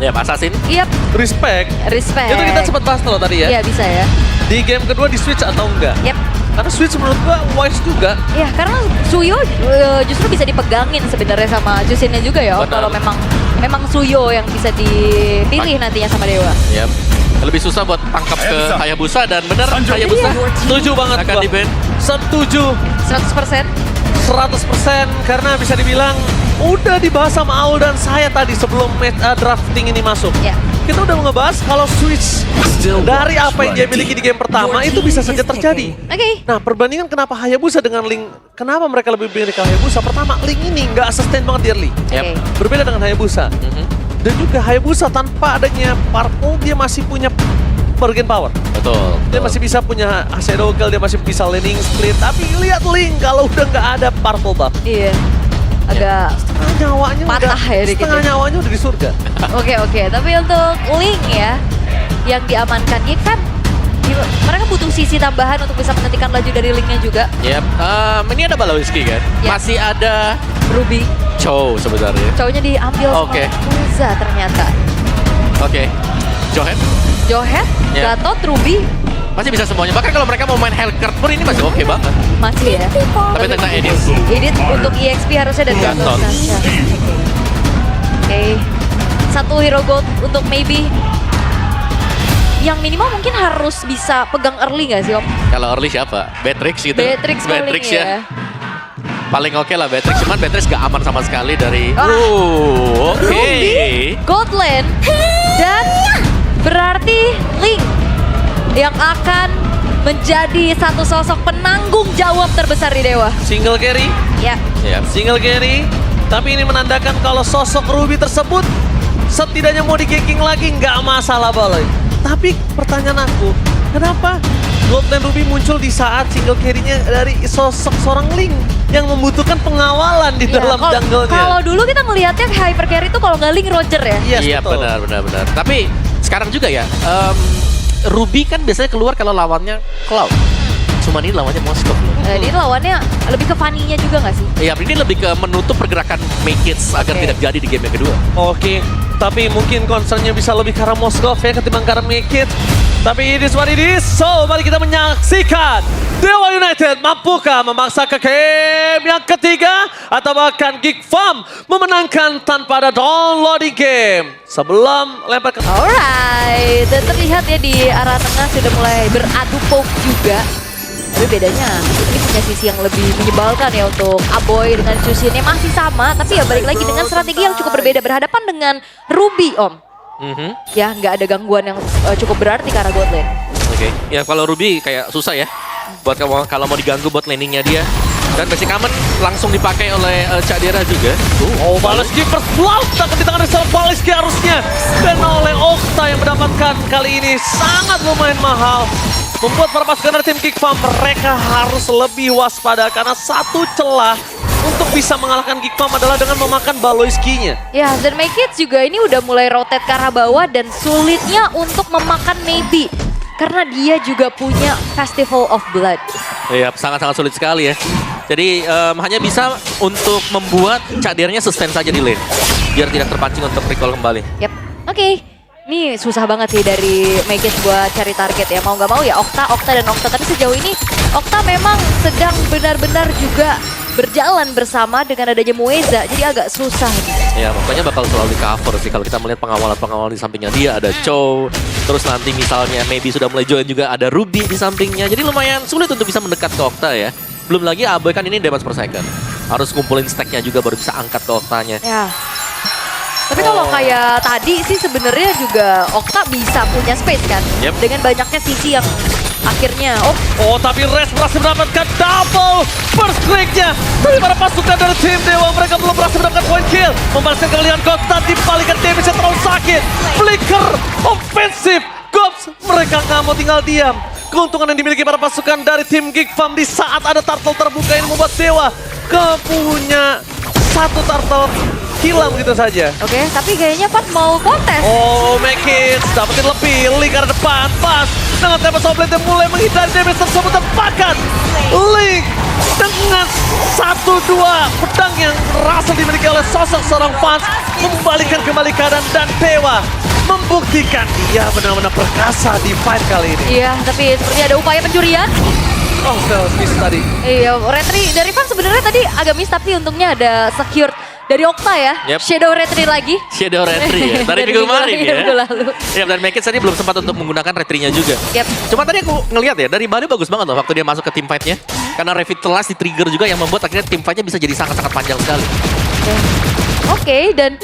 Ya, Assassin. Yap, Respect. respect. Itu kita sempat bahas loh tadi ya. Iya bisa ya. Di game kedua di switch atau enggak? Yap. Karena switch menurut gua wise juga. Ya karena Suyo justru bisa dipegangin sebenarnya sama Jushinnya juga ya. Benar. Kalau memang Suyo yang bisa dipilih nantinya sama Dewa. Yap. Lebih susah buat tangkap ke Hayabusa dan benar Sanjo. Hayabusa Setuju banget akan gua. di-ban. Setuju 100%. 100% karena bisa dibilang udah dibahas sama Aul dan saya tadi sebelum drafting ini masuk. Ya. Kita udah ngebahas kalau switch dari apa yang dia miliki di game pertama itu bisa saja terjadi. Oke. Nah, perbandingan kenapa Hayabusa dengan Link, kenapa mereka lebih milih ke Hayabusa? Pertama, Link ini nggak sustain banget di early. Yap. Oke. Berbeda dengan Hayabusa. Dan juga Hayabusa tanpa adanya Purple, dia masih punya bargain power. Betul. Dia masih bisa punya Shadow Kill, dia masih bisa laning split. Tapi lihat Link kalau udah nggak ada Purple buff. Iya. Agak Setengah nyawanya patah udah, ya dikit setengah ya. nyawanya udah di surga. Oke. Tapi untuk Link ya, yang diamankan, ya kan mereka butuh sisi tambahan untuk bisa menghentikan laju dari Linknya juga. Yap. Ini ada Balowski kan? Ya. Masih ada Ruby, Chow sebenarnya. cowoknya diambil Oke. sama Muza ternyata. Oke. Johan Johet, Ya. Gatot, Ruby, masih bisa semuanya. Bahkan kalau mereka mau main Hellcurt pun ini masih oke banget. masih ya. Tapi tentang Edith. Edit untuk EXP harusnya dan Gatot. Sasha. Oke. Satu hero gold untuk maybe. Yang minimal mungkin harus bisa pegang early gak sih Om? Kalau early siapa? Beatrix gitu. Beatrix paling Beatrix ya. Paling oke lah Beatrix, cuman Beatrix gak aman sama sekali dari Ah. oke. Ruby, Gold Lane, dan berarti Link yang akan menjadi satu sosok penanggung jawab terbesar di Dewa. Single carry, Ya, Ya. single carry. Tapi ini menandakan kalau sosok Ruby tersebut setidaknya mau di-gaking lagi nggak masalah Baloy. Tapi pertanyaan aku, kenapa Gold dan Ruby muncul di saat single carry-nya dari sosok seorang Link yang membutuhkan pengawalan di ya, dalam jungle-nya? kalau dulu kita ngelihatnya hyper carry itu kalau nggak Link Roger ya. Yes, Iya betul. benar. Tapi sekarang juga ya, Ruby kan biasanya keluar kalau lawannya Cloud. Cuman ini lawannya Moskov. Ini lawannya lebih ke funny-nya juga nggak sih? Iya, ini lebih ke menutup pergerakan Make It agar Oke. tidak jadi di game yang kedua. Oke, tapi mungkin concernnya bisa lebih karena Moskov ya ketimbang karena Make It. Tapi it is what it is. So, mari kita menyaksikan Dewa United mampukah memaksa ke game yang ketiga atau bahkan Geek Farm memenangkan tanpa ada downloading game. Sebelum lempar ke Alright, dan terlihat ya di arah tengah sudah mulai beradu poke juga. Tapi bedanya ini punya sisi yang lebih menyebalkan ya untuk Aboy dengan Jushinnya masih sama. Tapi ya balik lagi dengan strategi yang cukup berbeda berhadapan dengan Ruby Om. Ya nggak ada gangguan yang cukup berarti ke arah bot lane. Oke, ya kalau Ruby kayak susah ya. Buat kalau mau diganggu buat landingnya dia. Dan basic common langsung dipakai oleh Cak Dera juga. Oh, Baleski first blood takut di tangan Rizal Baleski harusnya. Dan oleh Okta yang mendapatkan kali ini sangat lumayan mahal. Membuat para pasukan dari tim Geek Farm mereka harus lebih waspada karena satu celah untuk bisa mengalahkan Geek Farm adalah dengan memakan Baloiski-nya. Ya dan Make It juga ini udah mulai rotate ke arah bawah dan sulitnya untuk memakan Maybe. Karena dia juga punya Festival of Blood. Iya, sangat-sangat sulit sekali ya. Jadi hanya bisa untuk membuat Cak Deranya sustain saja di lane. Biar tidak terpancing untuk recall kembali. Yap, oke. Ini susah banget sih dari Make It buat cari target ya. Mau nggak mau ya Okta dan Okta. Tapi sejauh ini Okta memang sedang benar-benar juga berjalan bersama dengan adanya Mueza. Jadi agak susah nih. Ya, pokoknya bakal selalu di cover sih kalau kita melihat pengawalan-pengawalan di sampingnya dia ada Chow. Terus nanti misalnya maybe sudah mulai join juga ada Ruby di sampingnya. Jadi lumayan sulit untuk bisa mendekat ke Okta ya. Belum lagi Aboy kan ini damage per second. Harus kumpulin stacknya juga baru bisa angkat ke Oktanya. Ya. Tapi kalau kayak tadi sih sebenarnya juga Okta bisa punya space kan. Yep. Dengan banyaknya sisi yang akhirnya Oh, tapi Res berhasil mendapatkan double first click-nya dari para pasukan dari tim Dewa. Mereka belum berhasil mendapatkan point kill. Membalaskan kekalian Okta dibalikan damage yang terlalu sakit. Flicker offensif. Gops, mereka nggak mau tinggal diam. Keuntungan yang dimiliki para pasukan dari tim Geek Farm di saat ada turtle terbuka ini membuat Dewa punya satu turtle hilang begitu saja. oke, tapi kayaknya Pat mau kontes. Oh, Make It dapetin lebih. Link arah depan, pas. Dengan tempat Soblade yang mulai menghindari damage tersebut dan bahkan Link dengan 1-2 pedang yang berhasil dimiliki oleh sosok seorang Fans membalikan kembali keadaan dan Dewa membuktikan dia benar-benar perkasa di fight kali ini. Iya, tapi seperti ada upaya pencurian. Oh, miss tadi. Iya, retry dari Fan sebenarnya tadi agak miss, tapi untungnya ada secure dari Okta ya. Yep. Shadow retry lagi. Shadow retry ya, dari minggu kemarin ya. Minggu lalu. Ya, dan Make It tadi belum sempat untuk menggunakan retry-nya juga. Yep. Cuma tadi aku ngelihat ya, dari Bali bagus banget loh waktu dia masuk ke team fight-nya. Karena Revitalize di trigger juga yang membuat akhirnya team fight-nya bisa jadi sangat-sangat panjang sekali. Oke, dan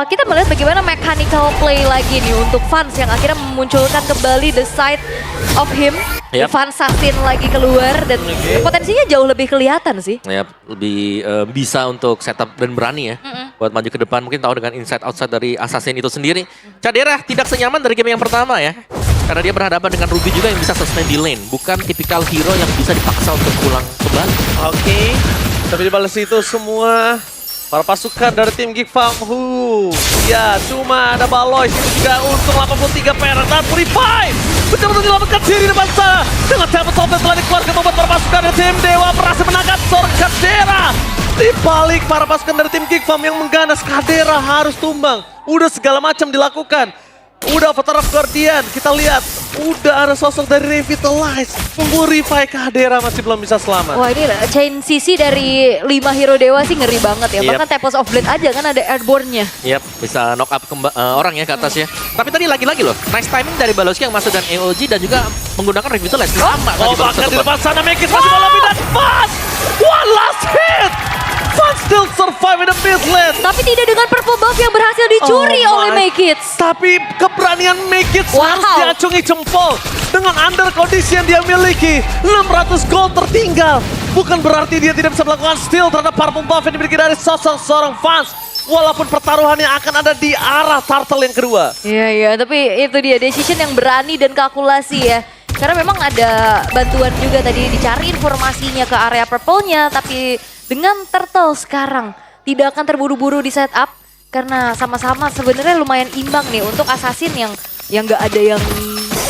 kita melihat bagaimana mechanical play lagi nih untuk Fans yang akhirnya memunculkan kembali the side of him. Yep. Fans Assassin lagi keluar dan potensinya jauh lebih kelihatan sih. Ya, lebih bisa untuk setup dan berani ya. Buat maju ke depan, mungkin tahu dengan inside outside dari Assassin itu sendiri. Cadera tidak senyaman dari game yang pertama ya. Karena dia berhadapan dengan Ruby juga yang bisa sustain di lane. Bukan tipikal hero yang bisa dipaksa untuk pulang kembali. Oke, tapi di balas itu semua para pasukan dari tim Geek Farm. Ya, cuma ada Balois itu juga untung 83 perak dan Purify. Betul-betul dilamatkan diri depan sana. Dengan tempo top telah dikeluarkan membuat para pasukan dari tim Dewa berhasil menangkap seorang Kadera. Di balik para pasukan dari tim Geek Farm yang mengganas, Kadera harus tumbang. Udah segala macam dilakukan. Udah Avatar of Guardian, kita lihat. Udah ada sosok dari Revitalize. Purify Kadera masih belum bisa selamat. Wah, ini chain CC dari 5 hero Dewa sih ngeri banget ya. Yep. Bahkan Tempest of Blade aja kan ada airborne-nya. Yap, bisa knock up orang ya ke atas ya. Tapi tadi lagi-lagi loh, nice timing dari Baloski yang masuk dan AOG dan juga menggunakan Revitalize. Lama tadi baru bahkan satu di ban. depan sana Mekis masih mau lebih dan Fans! One last hit! Fans still survive in the mid lane. Tapi tidak dengan purple buff yang berhasil dicuri Oh oleh my. Make It. Tapi keberanian Mekis Wow. harus diacungi jempol. Dengan under kondisi yang dia miliki, 600 gold tertinggal. Bukan berarti dia tidak bisa melakukan steal terhadap purple buff yang dimiliki dari sosok seorang Fans. Walaupun pertaruhannya akan ada di arah turtle yang kedua. Iya, iya. Tapi itu dia decision yang berani dan kalkulasi ya. Karena memang ada bantuan juga tadi dicari informasinya ke area purple-nya. Tapi dengan turtle sekarang tidak akan terburu-buru di setup. Karena sama-sama sebenarnya lumayan imbang nih untuk Assassin yang nggak ada yang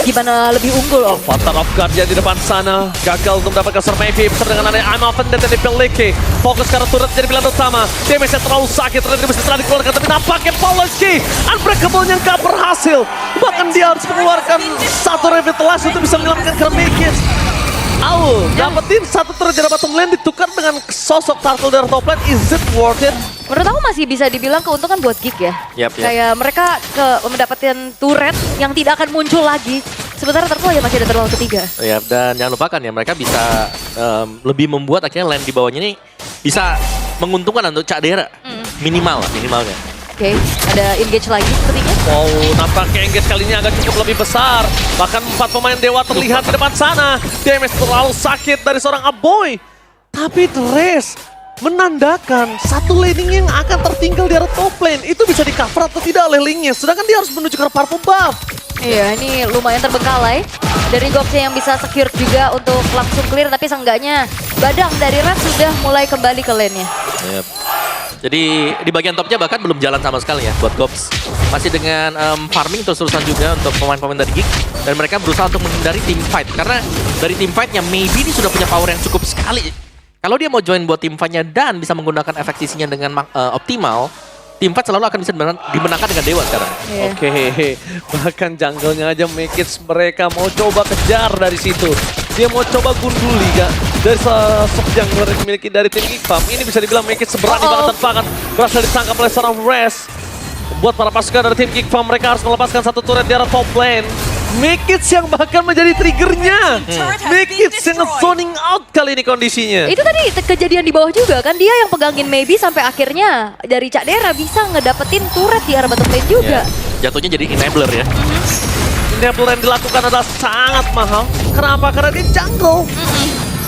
gimana lebih unggul om. Avatar of Guardian di depan sana. Gagal untuk mendapatkan survive bersama dengan adanya I'm Offended dan dimiliki. Fokus karena turret jadi pilihan utama. Damage-nya terlalu sakit, ternyata bisa telah dikeluarkan. Tapi nampaknya Poloski Unbreakable-nya nggak berhasil. Bahkan dia harus mengeluarkan satu Revitalize untuk bisa menyelamatkan Kermekis. Dapetin satu turret dari bottom lane ditukar dengan sosok turtle dari top lane. Is it worth it? Menurut aku masih bisa dibilang keuntungan buat Geek ya. Yap. Kayak mereka mendapatkan turret yang tidak akan muncul lagi. Sementara Turtle ya masih ada terlalu ketiga. Ya, dan jangan lupakan ya, mereka bisa lebih membuat akhirnya lane di bawahnya ini bisa menguntungkan untuk Cadera. Minimal lah, minimalnya. Oke, ada engage lagi sepertinya. Wow, nampaknya engage kali ini agak cukup lebih besar. Bahkan 4 pemain Dewa terlihat di depan sana. Damage terlalu sakit dari seorang Aboy. Tapi The Race menandakan satu laning yang akan tertinggal di arah top lane. Itu bisa di-cover atau tidak oleh linknya. Sedangkan dia harus menuju ke purple buff. Iya, ini lumayan terbengkalai. Dari Goxnya yang bisa secure juga untuk langsung clear. Tapi seenggaknya Badang dari Red sudah mulai kembali ke lane-nya. Yap. Jadi di bagian topnya bahkan belum jalan sama sekali ya buat Gops. Masih dengan farming terus-terusan juga untuk pemain-pemain dari Geek. Dan mereka berusaha untuk menghindari team fight. Karena dari team fight-nya maybe ini sudah punya power yang cukup sekali. Kalau dia mau join buat team fight-nya dan bisa menggunakan efek sisinya dengan optimal, team fight selalu akan bisa dimenangkan dengan Dewa sekarang. Iya. Oke, bahkan jungle-nya aja Mekits mereka mau coba kejar dari situ. Dia mau coba gunduli kak. Dari sosok jungler yang dimiliki dari tim Geek Farm. Ini bisa dibilang Mekits seberani banget tanpakan. Berhasil ditangkap oleh seorang Res. Buat para pasukan dari tim Geek Farm, mereka harus melepaskan satu turret di arah top lane. Mekits yang bahkan menjadi triggernya. Mekits yang zoning out kali ini kondisinya. Itu tadi kejadian di bawah juga kan. Dia yang pegangin maybe sampai akhirnya dari Cak Dera bisa ngedapetin turret di arah bottom lane juga. Ya. Jatuhnya jadi enabler ya. Enabler yang dilakukan adalah sangat mahal. Kenapa? Karena dia jungle.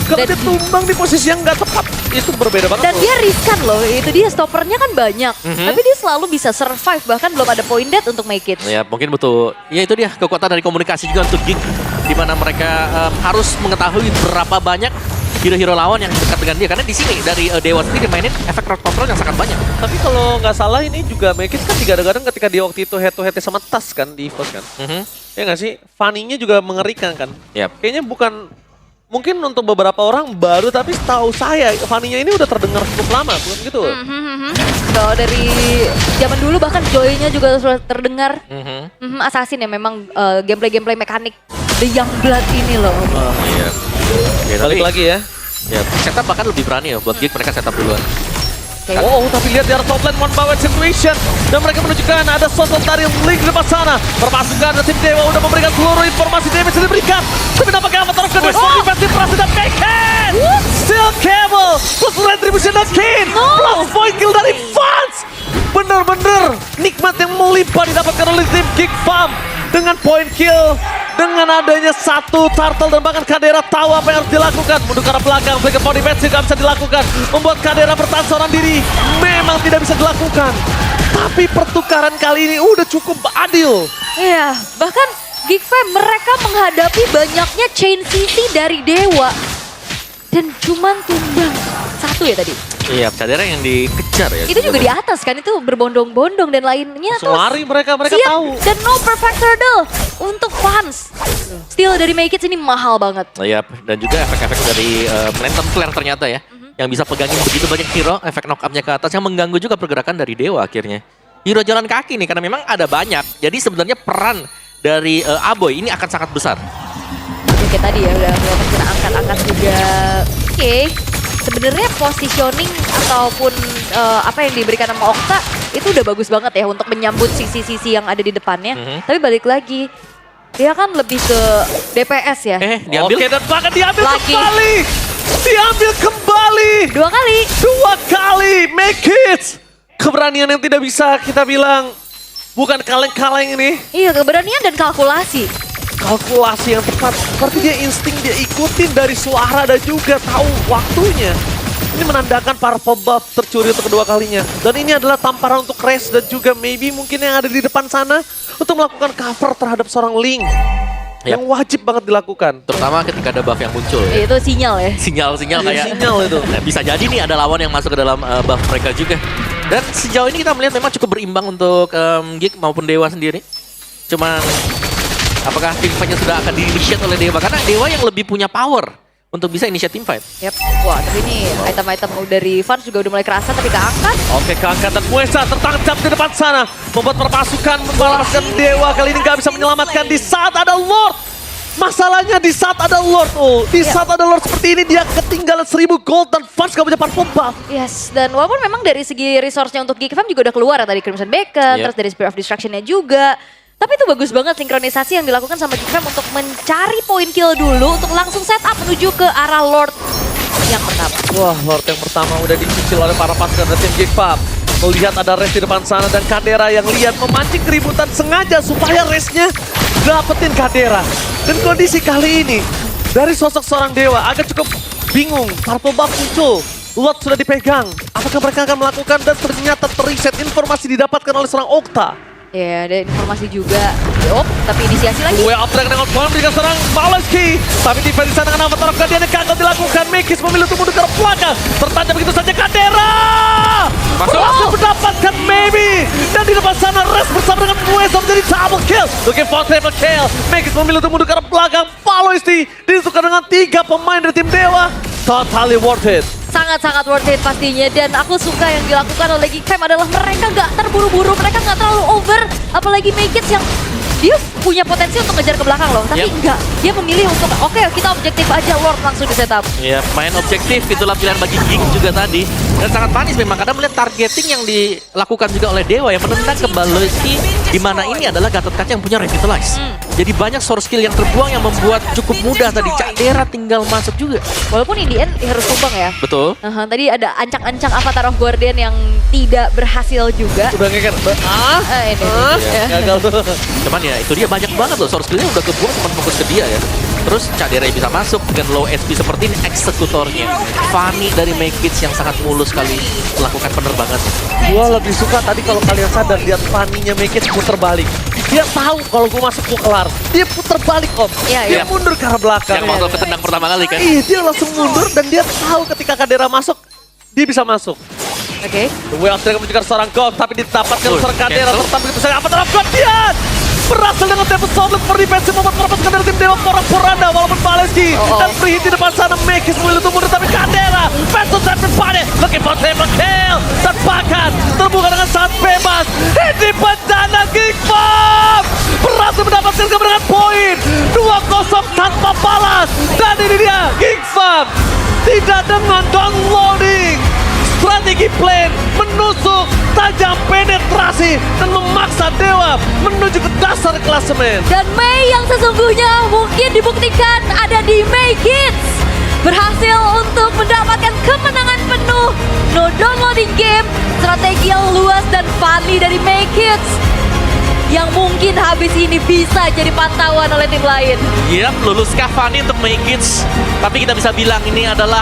Kalau dia tumbang di posisi yang nggak tepat, itu berbeda banget. Dan dia riskan loh, itu dia stoppernya kan banyak. Tapi dia selalu bisa survive, bahkan belum ada point dead untuk make it. Ya mungkin butuh, ya itu dia kekuatan dari komunikasi juga untuk Geek. Di mana mereka harus mengetahui berapa banyak hero-hero lawan yang dekat dengan dia. Karena di sini dari Dewa sendiri mainin efek crowd control yang sangat banyak. Tapi kalau nggak salah ini juga Mekis kan digadang-gadang ketika dia waktu itu head to head sama Tas kan di EVOS kan. Ya nggak sih? Fanny-nya juga mengerikan kan. Yap. Kayaknya bukan mungkin untuk beberapa orang baru, tapi setahu saya Fanny-nya ini udah terdengar cukup lama, bukan gitu? Kalau dari zaman dulu bahkan Joy-nya juga sudah terdengar. Assassin ya memang gameplay mekanik The Youngblood ini loh. Iya. Ya, Balik lagi ya. Ya, setup bahkan lebih berani ya buat Geek, mereka setup duluan. Oke. Oh, tapi lihat di arah top lane one by one situation. Dan mereka menunjukkan ada sosok dari Link di depan sana. Perpasukan tim Dewa udah memberikan seluruh informasi damage yang diberikan. Tapi nampaknya Avatar of the Destroy defensive berhasil dan make it! Still Cable plus retribution dan King plus point kill dari Vans. Bener-bener nikmat yang melimpah didapatkan oleh tim Geek Farm. Dengan point kill, dengan adanya satu turtle dan bahkan Kadera tahu apa yang harus dilakukan. Mundur ke arah belakang, flicker body defensive gak bisa dilakukan. Membuat Kadera bertahan seorang diri, memang tidak bisa dilakukan. Tapi pertukaran kali ini udah cukup adil. Iya, bahkan Geek Fam mereka menghadapi banyaknya chain CC dari Dewa. Dan cuman tumbang satu ya tadi. Iya, Cadera yang dikejar ya. Itu juga di atas kan, itu berbondong-bondong dan lainnya Langsung lari mereka siap. tahu. Dan no perfect turtle untuk fans. Steal dari Make It ini mahal banget. Iya, dan juga efek-efek dari Momentum Flare ternyata ya. Yang bisa pegangin begitu banyak hero, efek knock up-nya ke atas yang mengganggu juga pergerakan dari Dewa akhirnya. Hero jalan kaki nih, karena memang ada banyak. Jadi sebenarnya peran dari Aboy ini akan sangat besar. Oke tadi ya udah kita angkat-angkat juga. Oke. Sebenarnya positioning ataupun apa yang diberikan sama Okta itu udah bagus banget ya untuk menyambut sisi-sisi yang ada di depannya. Tapi balik lagi, dia kan lebih ke DPS ya. Diambil. Oke, dan bahkan diambil Lagi. kembali. Diambil kembali. 2 kali. 2 kali. Make it. Keberanian yang tidak bisa kita bilang bukan kaleng-kaleng ini. Iya, keberanian dan kalkulasi. Kalkulasi yang tepat. Seperti dia insting, dia ikutin dari suara dan juga tahu waktunya. Ini menandakan para pembuff tercuri untuk kedua kalinya. Dan ini adalah tamparan untuk Raze dan juga maybe mungkin yang ada di depan sana untuk melakukan cover terhadap seorang Link. Yang wajib banget dilakukan. Terutama ketika ada buff yang muncul ya. Itu sinyal ya. Sinyal-sinyal kayak Sinyal itu. Nah, bisa jadi nih ada lawan yang masuk ke dalam buff mereka juga. Dan sejauh ini kita melihat memang cukup berimbang untuk Geek maupun Dewa sendiri. Cuman apakah tim fight-nya sudah akan di-initiate oleh Dewa? Karena Dewa yang lebih punya power untuk bisa initiate tim fight. Yap. Wah, tapi ini item-item dari Vans juga udah mulai kerasa tapi keangkat. Oke, keangkat dan Muesa tertangkap di depan sana. Membuat perpasukan membalaskan Dewa kali ini gak bisa menyelamatkan di saat ada Lord. Masalahnya di saat ada Lord, di saat ada Lord seperti ini dia ketinggalan 1000 gold dan Vans gak punya pump buff. Yes, dan walaupun memang dari segi resource-nya untuk Geek Fam juga udah keluar ya tadi Crimson Beacon, terus dari Spear of Destruction-nya juga. Tapi itu bagus banget sinkronisasi yang dilakukan sama Geek Fam untuk mencari point kill dulu untuk langsung setup menuju ke arah Lord yang pertama. Wah, Lord yang pertama udah dicicil oleh para pasukan dari tim Geek Fam. Melihat ada Raze di depan sana dan Kadera yang lihat memancing keributan sengaja supaya Raze-nya dapetin Kadera. Dan kondisi kali ini dari sosok seorang Dewa agak cukup bingung. Purple buff muncul, Lord sudah dipegang. Apakah mereka akan melakukan dan ternyata teriset informasi didapatkan oleh seorang Okta. Ya, ada informasi juga. Tapi inisiasi lagi. Way up track dengan poin berikan serang Maleski. Tapi defense di sana dengan Avatar of Guardian yang gagal dilakukan. Mekis memilih untuk mundur ke arah belakang. Tertancap begitu saja Kadera. Berhasil mendapatkan maybe. Dan di depan sana Raze bersama dengan Muesa menjadi double kill. Looking for triple kill. Mekis memilih untuk mundur ke arah belakang. Maleski disukai dengan 3 pemain dari tim Dewa. Totally worth it. Sangat-sangat worth it pastinya. Dan aku suka yang dilakukan oleh Geek Fam adalah mereka nggak terburu-buru, mereka nggak terlalu over. Apalagi Make It yang dia punya potensi untuk ngejar ke belakang loh. Tapi enggak, dia memilih untuk oke, kita objektif aja, Lord langsung di setup. Ya, main objektif itulah pilihan bagi Geek juga tadi. Dan sangat manis memang karena melihat targeting yang dilakukan juga oleh Dewa yang menendang ke Baloski, di mana ini adalah Gatot Kaca yang punya Revitalize. Jadi banyak source skill yang terbuang yang membuat cukup mudah tadi Cadera tinggal masuk juga. Walaupun in the end harus tumbang ya. Betul. Tadi ada ancang-ancang Avatar of Guardian yang tidak berhasil juga. Udah ngeker. Ini. Gagal tuh. Cuman ya itu dia banyak banget loh source skillnya udah kebuang cuma fokus ke dia ya. Terus Cadera yang bisa masuk dengan low SP seperti ini eksekutornya. Fanny dari Make It yang sangat mulus sekali melakukan penerbangan. Gua lebih suka tadi kalau kalian sadar lihat Fanny-nya Make It puter balik. Dia tahu kalau gue masuk gue kelar. Dia puter balik om. Dia mundur ke arah belakang. Yang waktu ketendang pertama kali kan. Iya dia langsung mundur dan dia tahu ketika Kadera masuk dia bisa masuk. Oke. The Way of Dragon menunjukkan seorang God tapi ditapatkan seorang Kadera tetap begitu saja. Apa terhadap Guardian? berhasil dengan tempo solid berdefensi membuat merapatkan dari tim Dewa porak-poranda walaupun Paleski dan free hit di depan sana Mekis memilih untuk mundur tapi Candela Pesto Trapper Pade looking for triple kill dan bahkan terbuka dengan sangat bebas di bencana Geekbomb berhasil mendapatkan kemenangan poin 2-0 tanpa balas dan ini dia Geekbomb tidak dengan downloading strategi plan menusuk tajam penetrasi dan memaksa Dewa menuju ke dasar klasemen. Dan Mei yang sesungguhnya mungkin dibuktikan ada di Mei Kids. Berhasil untuk mendapatkan kemenangan penuh. No downloading game, strategi yang luas dan funny dari Mei Kids. Yang mungkin habis ini bisa jadi pantauan oleh tim lain. Yap, lulus Cavani untuk Make It. Tapi kita bisa bilang ini adalah